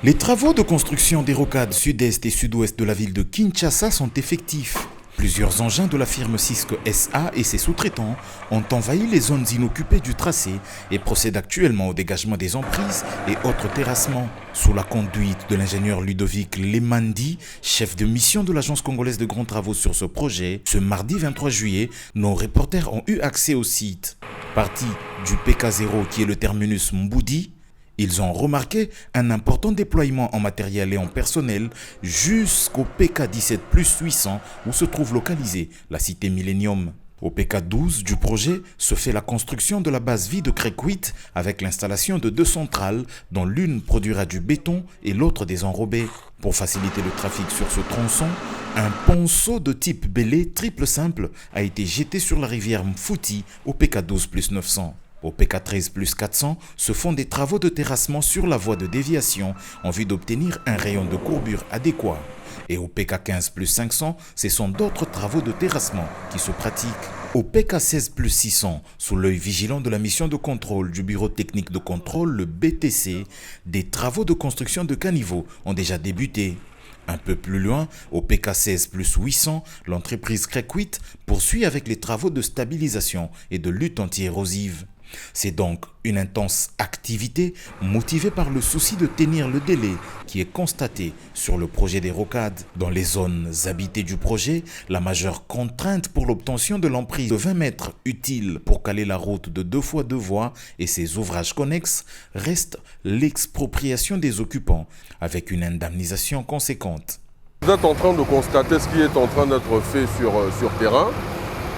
Les travaux de construction des rocades sud-est et sud-ouest de la ville de Kinshasa sont effectifs. Plusieurs engins de la firme Cisco SA et ses sous-traitants ont envahi les zones inoccupées du tracé et procèdent actuellement au dégagement des emprises et autres terrassements. Sous la conduite de l'ingénieur Ludovic Lemandi, chef de mission de l'Agence congolaise de grands travaux sur ce projet, ce mardi 23 juillet, nos reporters ont eu accès au site. Partis du PK0 qui est le terminus Mboudi, ils ont remarqué un important déploiement en matériel et en personnel jusqu'au PK17 plus 800 où se trouve localisée la cité Millennium. Au PK12 du projet se fait la construction de la base vie de Crécuit avec l'installation de deux centrales dont l'une produira du béton et l'autre des enrobés. Pour faciliter le trafic sur ce tronçon, un ponceau de type Bélé triple simple a été jeté sur la rivière Mfouti au PK12 plus 900. Au PK13 plus 400 se font des travaux de terrassement sur la voie de déviation en vue d'obtenir un rayon de courbure adéquat. Et au PK15 plus 500, ce sont d'autres travaux de terrassement qui se pratiquent. Au PK16 plus 600, sous l'œil vigilant de la mission de contrôle du Bureau technique de contrôle, le BTC, des travaux de construction de caniveaux ont déjà débuté. Un peu plus loin, au PK16 plus 800, l'entreprise Crécuit poursuit avec les travaux de stabilisation et de lutte anti-érosive. C'est donc une intense activité motivée par le souci de tenir le délai qui est constaté sur le projet des rocades. Dans les zones habitées du projet, la majeure contrainte pour l'obtention de l'emprise de 20 mètres utile pour caler la route de 2 fois 2 voies et ses ouvrages connexes reste l'expropriation des occupants avec une indemnisation conséquente. Vous êtes en train de constater ce qui est en train d'être fait sur terrain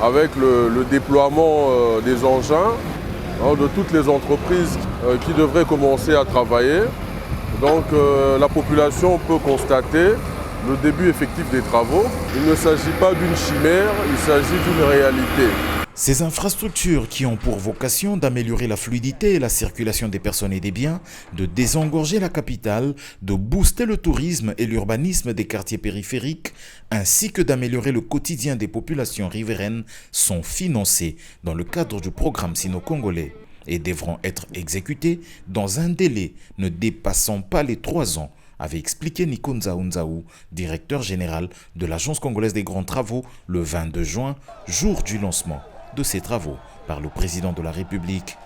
avec le déploiement des engins de toutes les entreprises qui devraient commencer à travailler. Donc la population peut constater le début effectif des travaux. Il ne s'agit pas d'une chimère, il s'agit d'une réalité. Ces infrastructures qui ont pour vocation d'améliorer la fluidité et la circulation des personnes et des biens, de désengorger la capitale, de booster le tourisme et l'urbanisme des quartiers périphériques, ainsi que d'améliorer le quotidien des populations riveraines sont financées dans le cadre du programme sino-congolais et devront être exécutées dans un délai ne dépassant pas les 3 ans, avait expliqué Nico Nzaou, directeur général de l'Agence congolaise des grands travaux, le 22 juin, jour du lancement de ces travaux par le président de la République.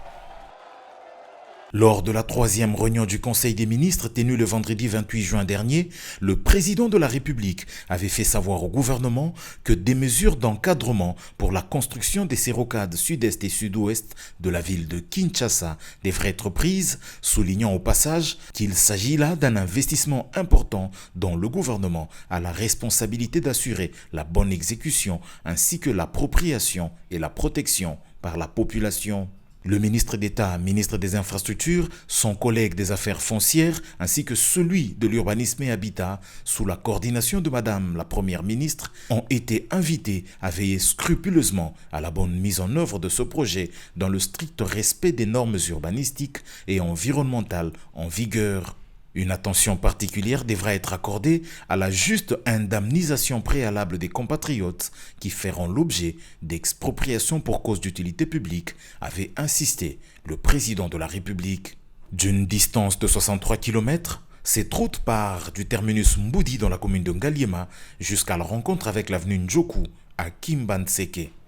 Lors de la 3e réunion du Conseil des ministres tenue le vendredi 28 juin dernier, le président de la République avait fait savoir au gouvernement que des mesures d'encadrement pour la construction des rocades sud-est et sud-ouest de la ville de Kinshasa devraient être prises, soulignant au passage qu'il s'agit là d'un investissement important dont le gouvernement a la responsabilité d'assurer la bonne exécution ainsi que l'appropriation et la protection par la population. Le ministre d'État, ministre des Infrastructures, son collègue des Affaires foncières, ainsi que celui de l'Urbanisme et Habitat, sous la coordination de Madame la Première ministre, ont été invités à veiller scrupuleusement à la bonne mise en œuvre de ce projet dans le strict respect des normes urbanistiques et environnementales en vigueur. Une attention particulière devra être accordée à la juste indemnisation préalable des compatriotes qui feront l'objet d'expropriation pour cause d'utilité publique, avait insisté le président de la République. D'une distance de 63 km, cette route part du terminus Mboudi dans la commune de Ngaliema jusqu'à la rencontre avec l'avenue Njoku à Kimbanseke.